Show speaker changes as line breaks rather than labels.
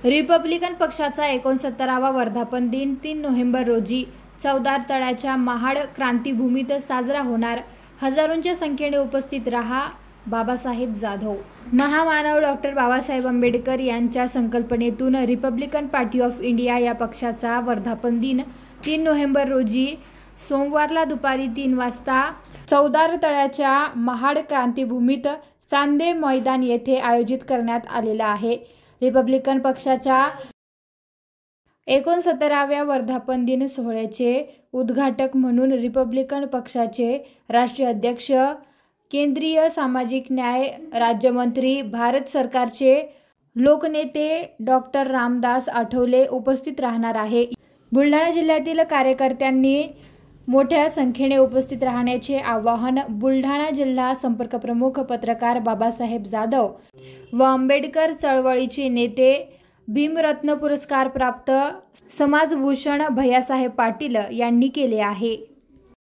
Republican पक्षाचा 69वा वर्धापन दिन 3 नोव्हेंबर रोजी चौदार तळ्याच्या महाड क्रांतीभूमीत साजरा होणार। हजारोंच्या संख्येने उपस्थित रहा। बाबासाहेब जाधव। महामानव डॉक्टर बाबासाहेब आंबेडकर यांच्या संकल्पनेतून रिपब्लिकन पार्टी ऑफ इंडिया या पक्षाचा वर्धापन दिन 3 नोव्हेंबर रोजी सोमवारला दुपारी 3 वाजता चौदार तळ्याच्या महाड क्रांतीभूमीत चांदे मैदान येथे आयोजित करण्यात आलेला आहे। रिपब्लिकन पक्षाच्या 69व्या वर्धापन दिन सोहळ्याचे उद्घाटक म्हणून रिपब्लिकन पक्षाचे राष्ट्रीय अध्यक्ष, केंद्रीय सामाजिक न्याय राज्यमंत्री, भारत सरकारचे लोकनेते डॉक्टर रामदास आठवले उपस्थित राहणार आहे। बुलढाणा जिल्ह्यातील कार्यकर्त्यांनी मोठ्या संख्येने उपस्थित राहण्याचे आवाहन बुलढाणा जिल्हा संपर्क प्रमुख पत्रकार बाबासाहेब जाधव व आंबेडकर चळवळीचे नेते, भीमरत्न पुरस्कार प्राप्त समाजभूषण भैयासाहेब पाटील यांनी केले आहे।